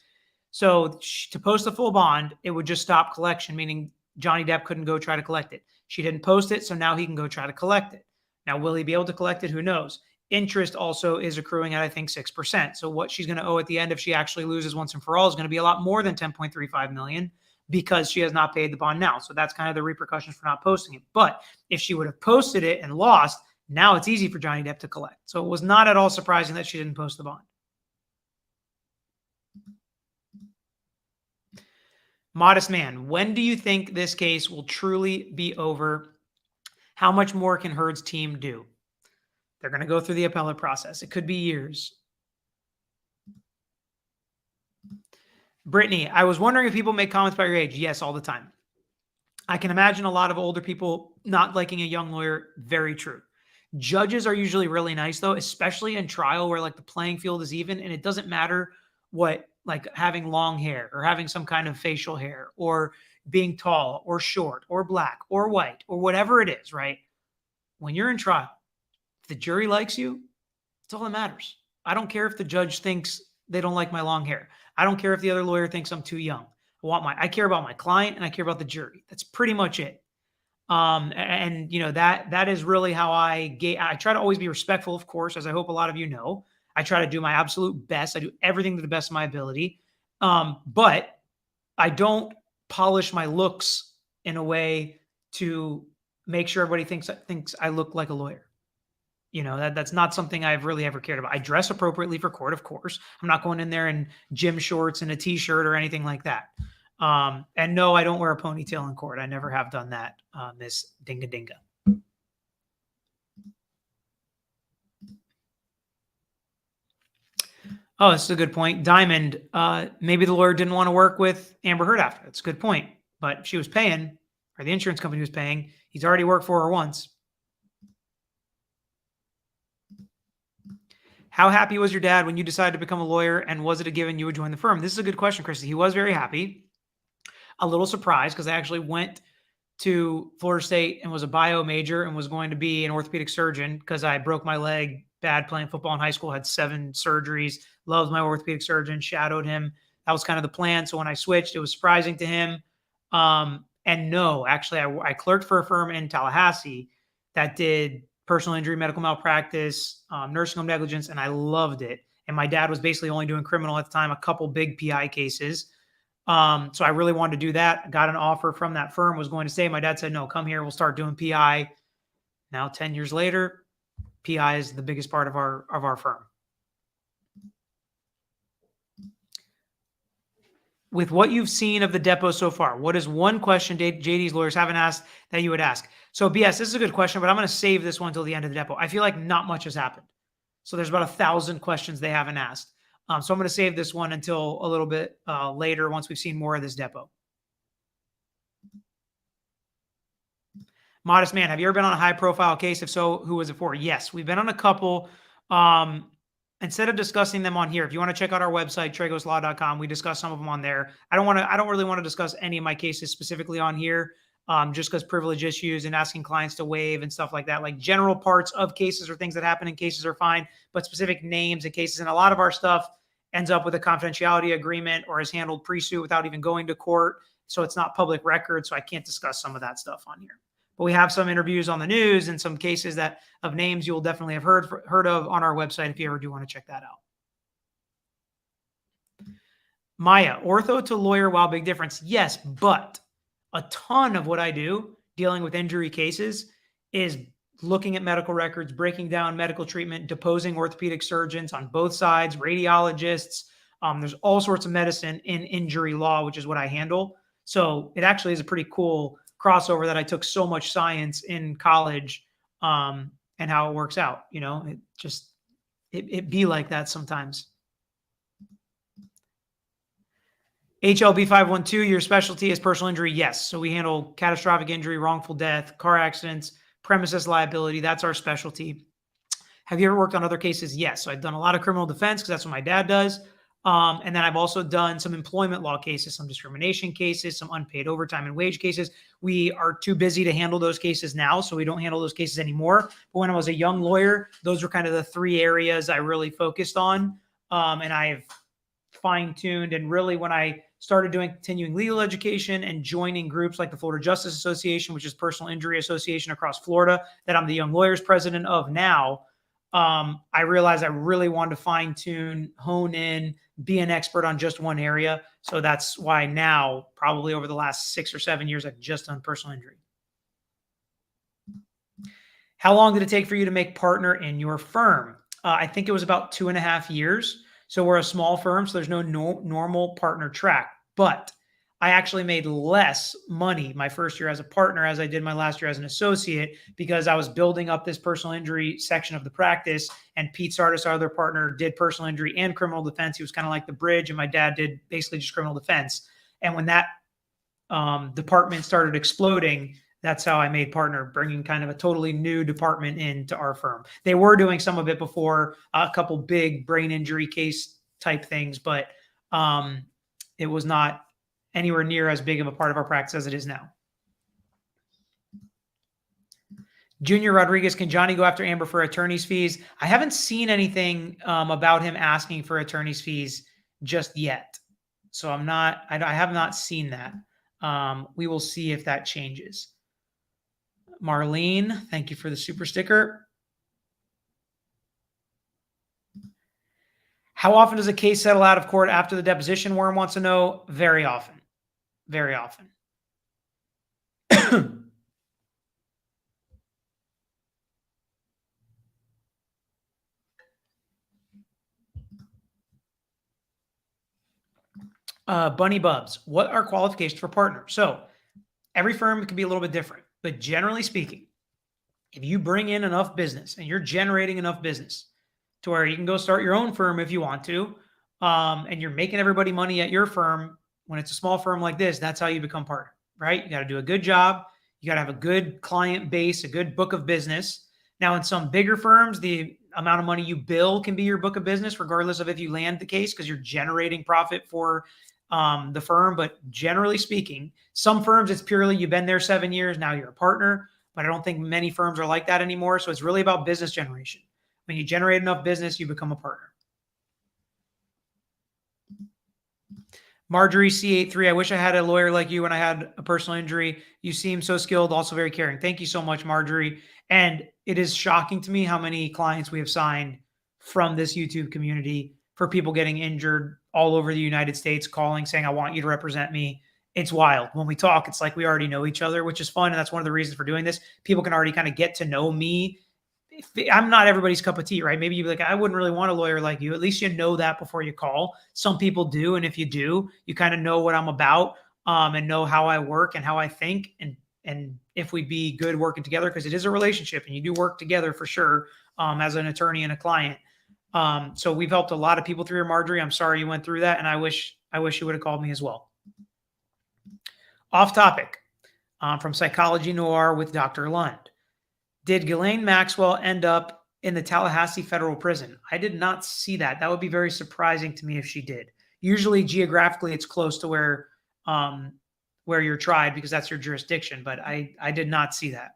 So to post the full bond, it would just stop collection, meaning Johnny Depp couldn't go try to collect it. She didn't post it, so now he can go try to collect it. Now, will he be able to collect it? Who knows? Interest also is accruing at, I think, 6%. So what she's going to owe at the end if she actually loses once and for all is going to be a lot more than $10.35 million because she has not paid the bond now. So that's kind of the repercussions for not posting it. But if she would have posted it and lost, now it's easy for Johnny Depp to collect. So it was not at all surprising that she didn't post the bond. Modest Man, when do you think this case will truly be over? How much more can Heard's team do? They're going to go through the appellate process. It could be years. Brittany, I was wondering if people make comments about your age. Yes, all the time. I can imagine a lot of older people not liking a young lawyer. Very true. Judges are usually really nice, though, especially in trial where like the playing field is even, and it doesn't matter what, like having long hair or having some kind of facial hair or being tall or short or black or white or whatever it is, right? When you're in trial, if the jury likes you, it's all that matters. I don't care if the judge thinks they don't like my long hair. I don't care if the other lawyer thinks I'm too young. I care about my client and I care about the jury. That's pretty much it. And you know, that is really how I try to always be respectful, of course, as I hope a lot of you know. I try to do my absolute best. I do everything to the best of my ability. But I don't polish my looks in a way to make sure everybody thinks I look like a lawyer. You know, that's not something I've really ever cared about. I dress appropriately for court, of course. I'm not going in there in gym shorts and a t-shirt or anything like that. And no, I don't wear a ponytail in court. I never have done that, Miss Dinga Dinga. Oh, this is a good point. Diamond, maybe the lawyer didn't want to work with Amber Heard after. That's a good point. But if she was paying, or the insurance company was paying. He's already worked for her once. How happy was your dad when you decided to become a lawyer, and was it a given you would join the firm? This is a good question, Christy. He was very happy. A little surprised because I actually went to Florida State and was a bio major and was going to be an orthopedic surgeon because I broke my leg bad playing football in high school, had 7 surgeries, loved my orthopedic surgeon, shadowed him. That was kind of the plan. So when I switched, it was surprising to him. And no, actually, I clerked for a firm in Tallahassee that did personal injury, medical malpractice, nursing home negligence, and I loved it. And my dad was basically only doing criminal at the time, a couple big PI cases. So I really wanted to do that. Got an offer from that firm, was going to stay. My dad said, no, come here. We'll start doing PI. Now, 10 years later, PI is the biggest part of our firm. With what you've seen of the depot so far, what is one question JD's lawyers haven't asked that you would ask? So BS, this is a good question, but I'm going to save this one until the end of the depot. I feel like not much has happened. So there's about 1,000 questions they haven't asked. So I'm going to save this one until a little bit later once we've seen more of this depot. Modest Man, have you ever been on a high-profile case? If so, who was it for? Yes, we've been on a couple. Instead of discussing them on here, if you want to check out our website, tragoslaw.com, we discuss some of them on there. I don't really want to discuss any of my cases specifically on here, just because privilege issues and asking clients to waive and stuff like that. Like general parts of cases or things that happen in cases are fine, but specific names and cases, and a lot of our stuff ends up with a confidentiality agreement or is handled pre-suit without even going to court. So it's not public record. So I can't discuss some of that stuff on here. But we have some interviews on the news and some cases that of names you'll definitely have heard of on our website if you ever do want to check that out. Maya, ortho to lawyer, wow, big difference. Yes, but a ton of what I do dealing with injury cases is looking at medical records, breaking down medical treatment, deposing orthopedic surgeons on both sides, radiologists. There's all sorts of medicine in injury law, which is what I handle. So it actually is a pretty cool crossover that I took so much science in college, and how it works out. You know, it be like that sometimes. HLB 512, your specialty is personal injury. Yes. So we handle catastrophic injury, wrongful death, car accidents, premises liability. That's our specialty. Have you ever worked on other cases? Yes. So I've done a lot of criminal defense because that's what my dad does. And then I've also done some employment law cases, some discrimination cases, some unpaid overtime and wage cases. We are too busy to handle those cases now, so we don't handle those cases anymore. But when I was a young lawyer, those were kind of the 3 areas I really focused on. And I've fine-tuned. And really, when I started doing continuing legal education and joining groups like the Florida Justice Association, which is personal injury association across Florida, that I'm the Young Lawyers president of now, I realized I really wanted to fine-tune, hone in, be an expert on just one area. So that's why now, probably over the last 6 or 7 years, I've just done personal injury. How long did it take for you to make partner in your firm? I think it was about 2.5 years. So we're a small firm, so there's no normal partner track. But I actually made less money my first year as a partner as I did my last year as an associate, because I was building up this personal injury section of the practice, and Pete Sardis, our other partner, did personal injury and criminal defense. He was kind of like the bridge, and my dad did basically just criminal defense. And when that department started exploding, that's how I made partner, bringing kind of a totally new department into our firm. They were doing some of it before, a couple big brain injury case type things, but it was not anywhere near as big of a part of our practice as it is now. Junior Rodriguez, can Johnny go after Amber for attorney's fees? I haven't seen anything about him asking for attorney's fees just yet. So I have not seen that. We will see if that changes. Marlene, thank you for the super sticker. How often does a case settle out of court after the deposition? Worm wants to know. Very often. Very often. Bunny Bubs, what are qualifications for partner? So every firm can be a little bit different, but generally speaking, if you bring in enough business and you're generating enough business to where you can go start your own firm if you want to, and you're making everybody money at your firm, when it's a small firm like this, that's how you become partner, right? You got to do a good job. You got to have a good client base, a good book of business. Now, in some bigger firms, the amount of money you bill can be your book of business, regardless of if you land the case, because you're generating profit for the firm. But generally speaking, some firms, it's purely you've been there 7 years, now you're a partner. But I don't think many firms are like that anymore. So it's really about business generation. When you generate enough business, you become a partner. Marjorie C83, I wish I had a lawyer like you when I had a personal injury. You seem so skilled, also very caring. Thank you so much, Marjorie. And it is shocking to me how many clients we have signed from this YouTube community for people getting injured all over the United States, calling, saying, I want you to represent me. It's wild. When we talk, it's like we already know each other, which is fun. And that's one of the reasons for doing this. People can already kind of get to know me. I'm not everybody's cup of tea, right? Maybe you'd be like, I wouldn't really want a lawyer like you. At least you know that before you call. Some people do. And if you do, you kind of know what I'm about and know how I work and how I think. And if we'd be good working together, because it is a relationship and you do work together for sure as an attorney and a client. So we've helped a lot of people through here, Marjorie. I'm sorry you went through that. And I wish you would have called me as well. Off topic from Psychology Noir with Dr. Lund. Did Ghislaine Maxwell end up in the Tallahassee Federal Prison? I did not see that. That would be very surprising to me if she did. Usually, geographically, it's close to where you're tried because that's your jurisdiction. But I did not see that.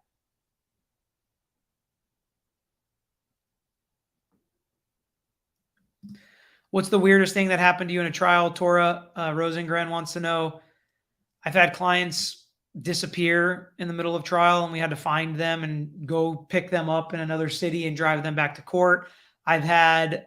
What's the weirdest thing that happened to you in a trial? Tora Rosengren wants to know. I've had clients disappear in the middle of trial and we had to find them and go pick them up in another city and drive them back to court. I've had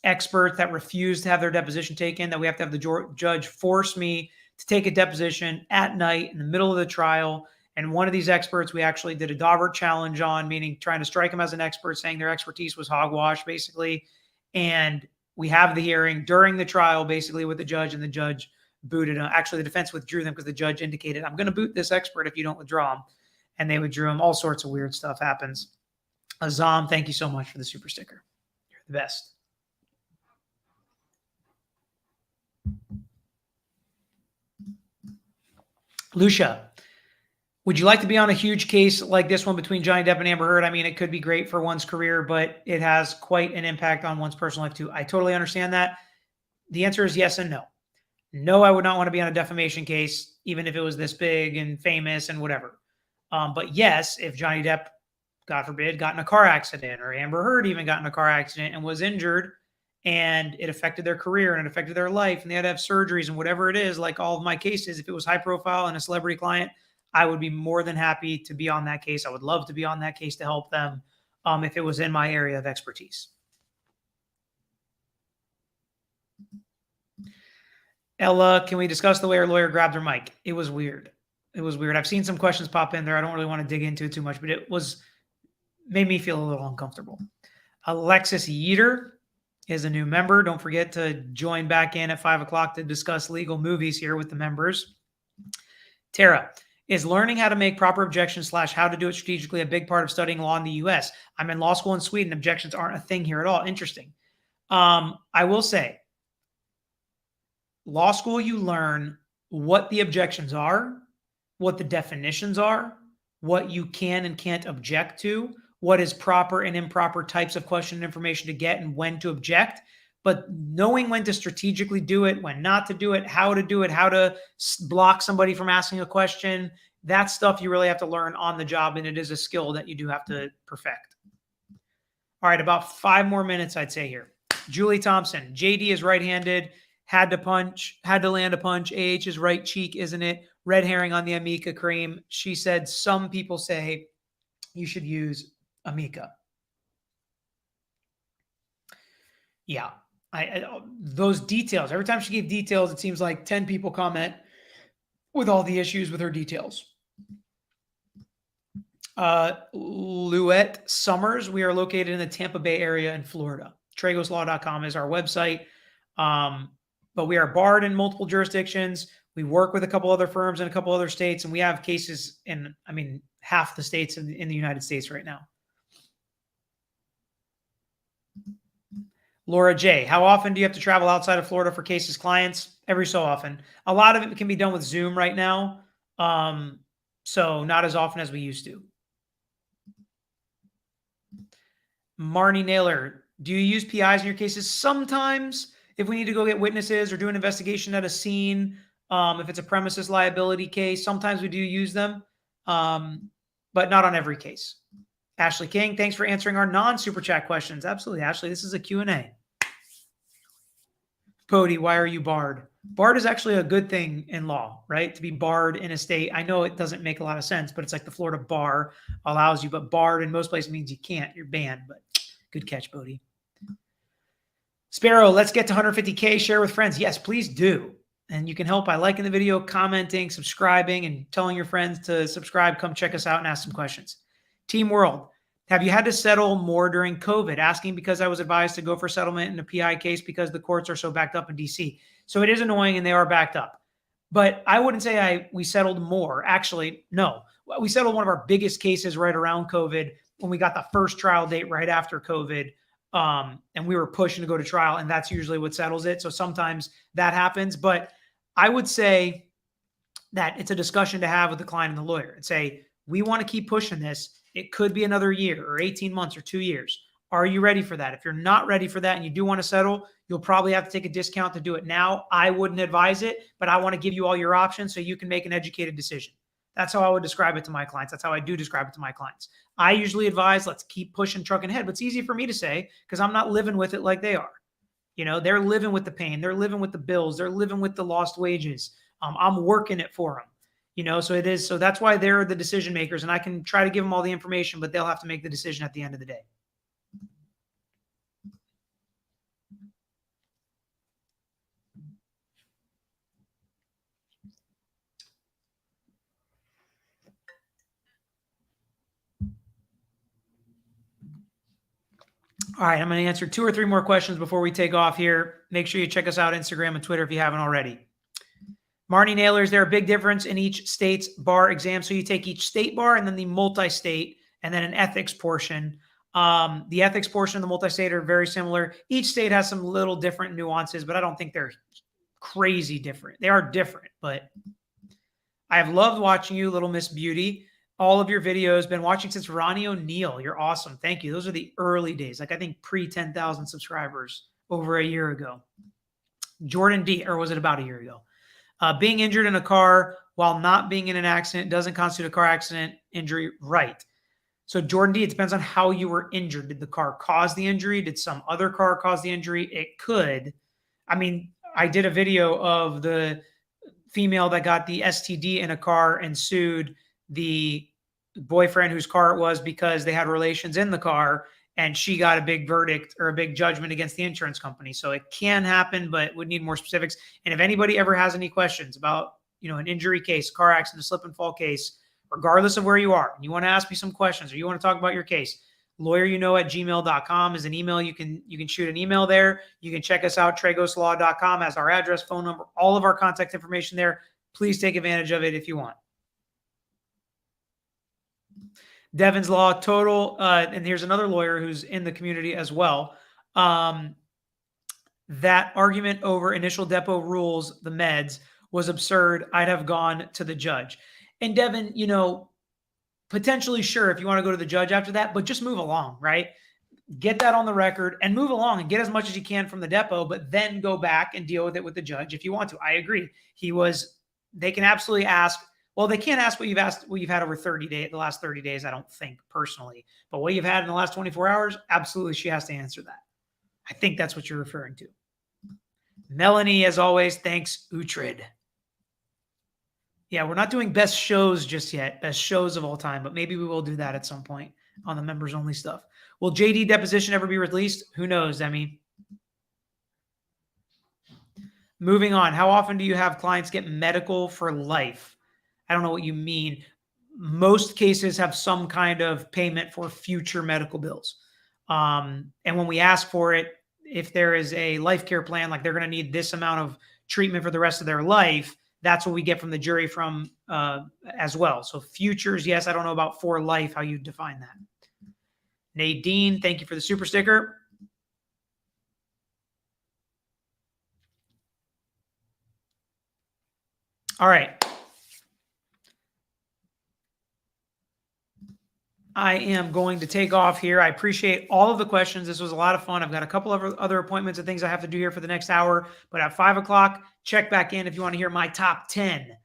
experts that refuse to have their deposition taken, that we have to have the judge force me to take a deposition at night in the middle of the trial. And one of these experts, we actually did a Daubert challenge on, meaning trying to strike them as an expert, saying their expertise was hogwash, basically. And we have the hearing during the trial, basically, with the judge, and the judge booted them. Actually, the defense withdrew them because the judge indicated, I'm going to boot this expert if you don't withdraw him. And they withdrew him. All sorts of weird stuff happens. Azam, thank you so much for the super sticker. You're the best. Lucia, would you like to be on a huge case like this one between Johnny Depp and Amber Heard? I mean, it could be great for one's career, but it has quite an impact on one's personal life too. I totally understand that. The answer is yes and no. No, I would not want to be on a defamation case, even if it was this big and famous and whatever. But yes, if Johnny Depp, God forbid, got in a car accident, or Amber Heard even got in a car accident and was injured, and it affected their career and it affected their life, and they had to have surgeries and whatever it is, like all of my cases, if it was high profile and a celebrity client, I would be more than happy to be on that case. I would love to be on that case to help them if it was in my area of expertise. Ella, can we discuss the way our lawyer grabbed her mic? It was weird. It was weird. I've seen some questions pop in there. I don't really want to dig into it too much, but it made me feel a little uncomfortable. Alexis Yeater is a new member. Don't forget to join back in at 5 o'clock to discuss legal movies here with the members. Tara, is learning how to make proper objections / how to do it strategically a big part of studying law in the U.S.? I'm in law school in Sweden. Objections aren't a thing here at all. Interesting. I will say, law school, you learn what the objections are, what the definitions are, what you can and can't object to, what is proper and improper types of question and information to get, and when to object. But knowing when to strategically do it, when not to do it, how to block somebody from asking a question, that stuff you really have to learn on the job, and it is a skill that you do have to perfect. All right, about 5 more minutes, I'd say here. Julie Thompson, JD is right-handed, had to land a punch. AH is right cheek, isn't it? Red herring on the Amica cream. She said some people say you should use Amica. Yeah, those details. Every time she gave details, it seems like 10 people comment with all the issues with her details. Luette Summers, we are located in the Tampa Bay area in Florida. Tragoslaw.com is our website. But we are barred in multiple jurisdictions. We work with a couple other firms in a couple other states, and we have cases in, half the states in the United States right now. Laura J., how often do you have to travel outside of Florida for cases clients? Every so often. A lot of it can be done with Zoom right now. So not as often as we used to. Marnie Naylor, do you use PIs in your cases? Sometimes if we need to go get witnesses or do an investigation at a scene, if it's a premises liability case, sometimes we do use them, but not on every case. Ashley King, thanks for answering our non-super chat questions. Absolutely, Ashley. This is a Q&A. Cody, why are you barred? Barred is actually a good thing in law, right? To be barred in a state. I know it doesn't make a lot of sense, but it's like the Florida bar allows you, but barred in most places means you can't. You're banned, but good catch, Bodie. Sparrow, let's get to 150K. Share with friends. Yes, please do. And you can help by liking the video, commenting, subscribing, and telling your friends to subscribe. Come check us out and ask some questions. Team World, have you had to settle more during COVID? Asking because I was advised to go for settlement in a PI case because the courts are so backed up in DC. So it is annoying and they are backed up. But I wouldn't say we settled more. Actually, no. We settled one of our biggest cases right around COVID when we got the first trial date right after COVID. And we were pushing to go to trial, and that's usually what settles it. So sometimes that happens, but I would say that it's a discussion to have with the client and the lawyer and say, we want to keep pushing this. It could be another year or 18 months or 2 years. Are you ready for that? If you're not ready for that and you do want to settle, you'll probably have to take a discount to do it now. I wouldn't advise it, but I want to give you all your options so you can make an educated decision. That's how I would describe it to my clients. That's how I do describe it to my clients. I usually advise, let's keep pushing, trucking ahead. But it's easy for me to say because I'm not living with it like they are. You know, they're living with the pain. They're living with the bills. They're living with the lost wages. I'm working it for them. You know, so it is. So that's why they're the decision makers. And I can try to give them all the information, but they'll have to make the decision at the end of the day. All right, I'm going to answer 2 or 3 more questions before we take off here. Make sure you check us out Instagram and Twitter if you haven't already. Marnie Naylor, is there a big difference in each state's bar exam? So you take each state bar and then the multi-state and then an ethics portion. The ethics portion and the multi-state are very similar. Each state has some little different nuances, but I don't think they're crazy different. They are different, but I have loved watching you, Little Miss Beauty. All of your videos, been watching since Ronnie O'Neill. You're awesome. Thank you. Those are the early days. Like I think pre 10,000 subscribers over a year ago. Jordan D, or was it about a year ago? Being injured in a car while not being in an accident doesn't constitute a car accident injury, right? So Jordan D, it depends on how you were injured. Did the car cause the injury? Did some other car cause the injury? It could. I mean, I did a video of the female that got the STD in a car and sued the boyfriend whose car it was because they had relations in the car, and she got a big verdict or a big judgment against the insurance company. So it can happen, but would need more specifics. And if anybody ever has any questions about, you know, an injury case, car accident, slip and fall case, regardless of where you are, and you want to ask me some questions or you want to talk about your case, lawyeryouknow@gmail.com is an email. You can shoot an email there. You can check us out. tragoslaw.com has our address, phone number, all of our contact information there. Please take advantage of it if you want. Devon's Law Total. And here's another lawyer who's in the community as well. That argument over initial depot rules, the meds, was absurd. I'd have gone to the judge. And Devin, you know, potentially, sure, if you want to go to the judge after that, but just move along, right? Get that on the record and move along and get as much as you can from the depot, but then go back and deal with it with the judge if you want to. I agree. They can absolutely ask. Well, they can't ask what you've had over the last 30 days, I don't think personally, but what you've had in the last 24 hours, absolutely. She has to answer that. I think that's what you're referring to. Melanie, as always, thanks, Uhtred. Yeah, we're not doing best shows just yet, best shows of all time, but maybe we will do that at some point on the members only stuff. Will JD deposition ever be released? Who knows, Emmy? Moving on. How often do you have clients get medical for life? I don't know what you mean. Most cases have some kind of payment for future medical bills. And when we ask for it, if there is a life care plan, like they're going to need this amount of treatment for the rest of their life, that's what we get from the jury from as well. So futures, yes, I don't know about for life, how you define that. Nadine, thank you for the super sticker. All right. I am going to take off here. I appreciate all of the questions. This was a lot of fun. I've got a couple of other appointments and things I have to do here for the next hour. But at 5 o'clock, check back in if you want to hear my top 10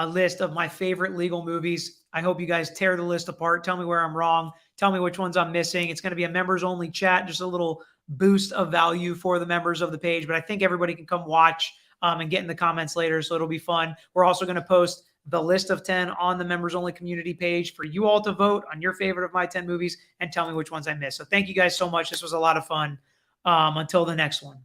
list of my favorite legal movies. I hope you guys tear the list apart. Tell me where I'm wrong. Tell me which ones I'm missing. It's going to be a members only chat, just a little boost of value for the members of the page. But I think everybody can come watch and get in the comments later. So it'll be fun. We're also going to post the list of 10 on the members only community page for you all to vote on your favorite of my 10 movies and tell me which ones I missed. So thank you guys so much. This was a lot of fun. Until the next one.